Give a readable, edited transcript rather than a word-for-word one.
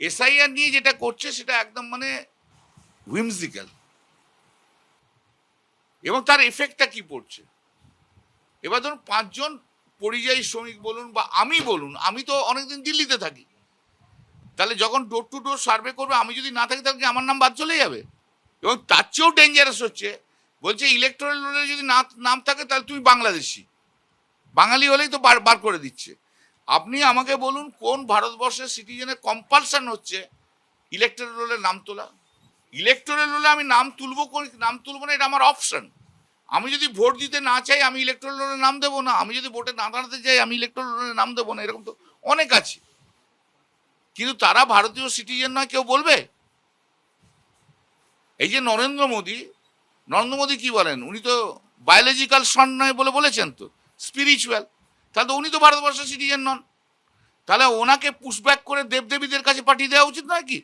SIR নিয়ে যেটা করছে সেটা একদম মানে হুইমজিক্যাল, এবং তার এফেক্টটা কি পড়ছে। এবার ধরুন 5 জন পরিযায়ী শ্রমিক বলুন বা আমি বলুন, আমি তো অনেকদিন দিল্লিতে থাকি, তাহলে যখন ডোর টু ডোর সার্ভে করবে আমি যদি না থাকি তাহলে কি আমার নাম বাদ চলে যাবে? এবং তার চেয়েও ডেঞ্জারাস হচ্ছে, বলছে ইলেকটোরাল রোলে যদি নাম থাকে তাহলে তুমি বাংলাদেশি, বাঙালি হলেই তো বার বার করে দিচ্ছে। আপনি আমাকে বলুন কোন ভারতবর্ষের সিটিজেনের কম্পালশন হচ্ছে ইলেকটোরাল রোলে নাম তোলা? ইলেকটোরাল রোলে আমি নাম তুলবো না, এটা আমার অপশন। আমি যদি ভোট দিতে না চাই আমি ইলেকটোরাল রোলে নাম দেবো না, আমি যদি ভোটে না দাঁড়াতে চাই আমি ইলেকটোরাল রোলে নাম দেবো না, এরকম তো অনেক আছে। কিন্তু তারা ভারতীয় সিটিজেন নয়, কেউ বলবে? এই যে নরেন্দ্র মোদী কি বলেন, উনি তো বায়োলজিক্যাল সন নয় বলে বলেছেন, তো স্পিরিচুয়াল। তাহলে তো উনি তো ভারতবর্ষের সিটিজেন নন, তাহলে ওনাকে পুশব্যাক করে দেবদেবীদের কাছে পাঠিয়ে দেওয়া উচিত নয় কি?